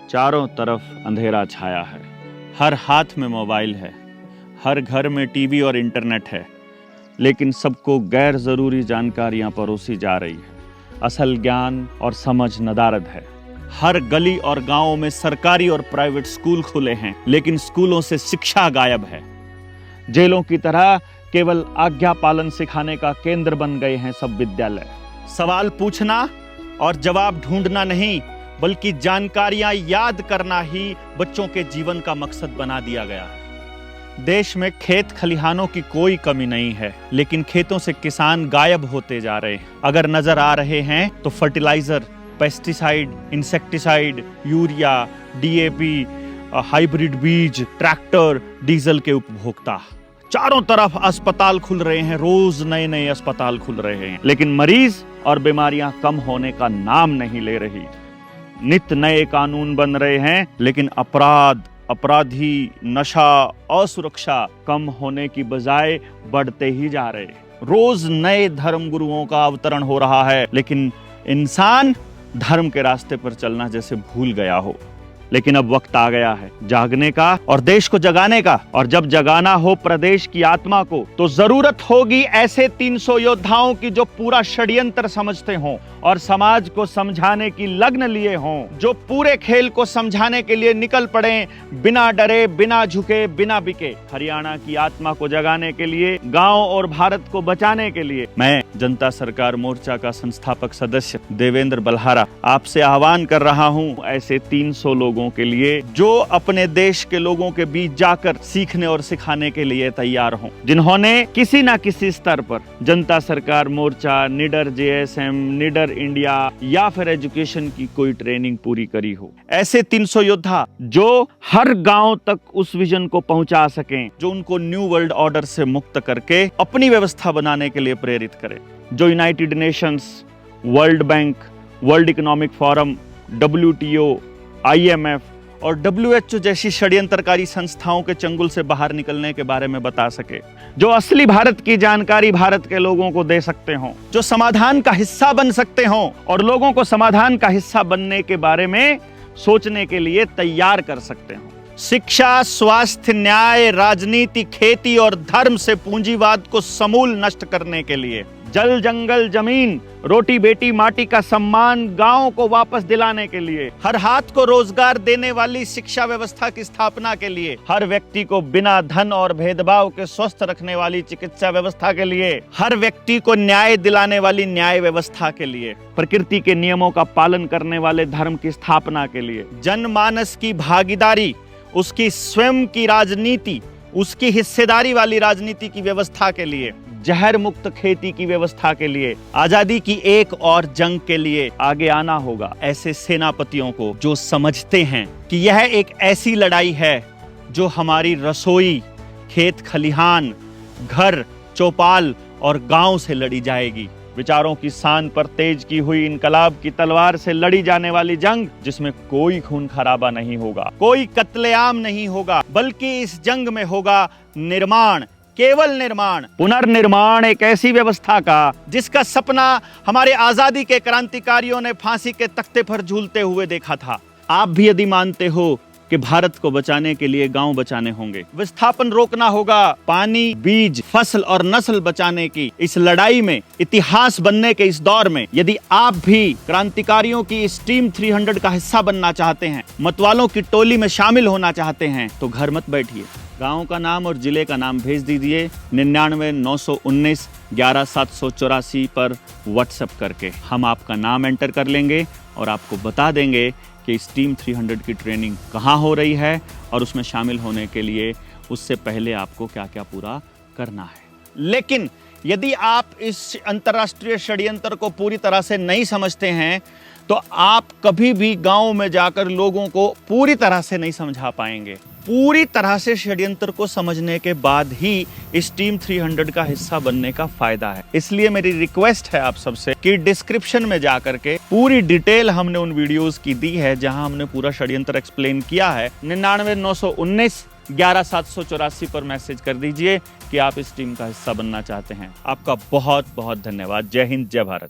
चारों तरफ अंधेरा छाया है। हर हाथ में मोबाइल है, हर घर में टीवी और इंटरनेट है, लेकिन सबको गैर ज़रूरी जानकारियां परोसी जा रही है। असल ज्ञान और समझ नदारद है। हर गली और गांव में सरकारी और प्राइवेट स्कूल खुले हैं, लेकिन स्कूलों से शिक्षा गायब है। जेलों की तरह केवल आज्ञा पालन सिखाने का केंद्र बन गए हैं सब विद्यालय। सवाल पूछना और जवाब ढूंढना नहीं, बल्कि जानकारियां याद करना ही बच्चों के जीवन का मकसद बना दिया गया है। देश में खेत खलिहानों की कोई कमी नहीं है, लेकिन खेतों से किसान गायब होते जा रहे हैं। अगर नजर आ रहे हैं तो fertilizer, pesticide, insecticide, urea, DAP, hybrid बीज, ट्रैक्टर, डीजल के उपभोक्ता। चारों तरफ अस्पताल खुल रहे हैं, रोज नए नए अस्पताल खुल रहे हैं, लेकिन मरीज और बीमारियां कम होने का नाम नहीं ले रही। नित नए कानून बन रहे हैं, लेकिन अपराधी, नशा, असुरक्षा कम होने की बजाय बढ़ते ही जा रहे हैं। रोज नए धर्म गुरुओं का अवतरण हो रहा है, लेकिन इंसान धर्म के रास्ते पर चलना जैसे भूल गया हो। लेकिन अब वक्त आ गया है जागने का और देश को जगाने का। और जब जगाना हो प्रदेश की आत्मा को, तो जरूरत होगी ऐसे 300 योद्धाओं की जो पूरा षड्यंत्र समझते हों और समाज को समझाने की लगन लिए हों, जो पूरे खेल को समझाने के लिए निकल पड़े, बिना डरे, बिना झुके, बिना बिके। हरियाणा की आत्मा को जगाने के लिए, गांव और भारत को बचाने के लिए मैं जनता सरकार मोर्चा का संस्थापक सदस्य देवेंद्र बल्हारा आपसे आह्वान कर रहा हूं, ऐसे 300 लोगों के लिए जो अपने देश के लोगों के बीच जाकर सीखने और सिखाने के लिए तैयार हों, जिन्होंने किसी न किसी स्तर पर जनता सरकार मोर्चा, निडर जेएसएम, निडर इंडिया या फिर एजुकेशन की कोई ट्रेनिंग पूरी करी हो। ऐसे 300 योद्धा जो हर गांव तक उस विजन को पहुंचा सकें, जो उनको न्यू वर्ल्ड ऑर्डर से मुक्त करके अपनी व्यवस्था बनाने के लिए प्रेरित करें, जो United Nations, world bank, world economic forum, WTO, IMF और WHO जैसी षड्यंत्रकारी संस्थाओं के चंगुल से बाहर निकलने के बारे में बता सके, जो असली भारत की जानकारी भारत के लोगों को दे सकते हों, जो समाधान का हिस्सा बन सकते हों और लोगों को समाधान का हिस्सा बनने के बारे में सोचने के लिए तैयार कर सकते हों। शिक्षा, स्वास्थ्य, न्याय, राजनीति, खेती और धर्म से पूंजीवाद को समूल नष्ट करने के लिए, जल, जंगल, जमीन, रोटी बेटी माटी का सम्मान गांव को वापस दिलाने के लिए, हर हाथ को रोजगार देने वाली शिक्षा व्यवस्था की स्थापना के लिए, हर व्यक्ति को बिना धन और भेदभाव के स्वस्थ रखने वाली चिकित्सा व्यवस्था के लिए, हर व्यक्ति को न्याय दिलाने वाली न्याय व्यवस्था के लिए, प्रकृति के नियमों का पालन करने वाले धर्म की स्थापना के लिए, जनमानस की भागीदारी, उसकी स्वयं की राजनीति, उसकी हिस्सेदारी वाली राजनीति की व्यवस्था के लिए, जहर मुक्त खेती की व्यवस्था के लिए, आजादी की एक और जंग के लिए आगे आना होगा। ऐसे सेनापतियों को जो समझते हैं कि यह एक ऐसी लड़ाई है जो हमारी रसोई, खेत खलिहान, घर, चौपाल और गांव से लड़ी जाएगी। विचारों की शान पर तेज की हुई इनकलाब की तलवार से लड़ी जाने वाली जंग, जिसमें कोई खून खराबा नहीं होगा, कोई कत्लेआम नहीं होगा, बल्कि इस जंग में होगा निर्माण, केवल निर्माण, पुनर्निर्माण एक ऐसी व्यवस्था का जिसका सपना हमारे आजादी के क्रांतिकारियों ने फांसी के तख्ते पर झूलते हुए देखा था। आप भी यदि मानते हो कि भारत को बचाने के लिए गांव बचाने होंगे, विस्थापन रोकना होगा, पानी, बीज, फसल और नस्ल बचाने की इस लड़ाई में, इतिहास बनने के इस दौर में यदि आप भी क्रांतिकारियों की इस टीम 300 का हिस्सा बनना चाहते हैं, मतवालों की टोली में शामिल होना चाहते हैं, तो घर मत बैठिए, गांव का नाम और जिले का नाम भेज दीजिए 99 919 11 784 पर व्हाट्सएप करके। हम आपका नाम एंटर कर लेंगे और आपको बता देंगे कि इस टीम 300 की ट्रेनिंग कहाँ हो रही है और उसमें शामिल होने के लिए उससे पहले आपको क्या क्या पूरा करना है। लेकिन यदि आप इस अंतर्राष्ट्रीय षड्यंत्र को पूरी तरह से नहीं समझते हैं, तो आप कभी भी गांव में जाकर लोगों को पूरी तरह से नहीं समझा पाएंगे। पूरी तरह से षड्यंत्र को समझने के बाद ही इस टीम 300 का हिस्सा बनने का फायदा है। इसलिए मेरी रिक्वेस्ट है आप सबसे कि डिस्क्रिप्शन में जाकर के पूरी डिटेल हमने उन वीडियोस की दी है, जहां हमने पूरा षड्यंत्र एक्सप्लेन किया है। 99 919 11 784 पर मैसेज कर दीजिए कि आप इस टीम का हिस्सा बनना चाहते हैं। आपका बहुत बहुत धन्यवाद। जय हिंद, जय भारत।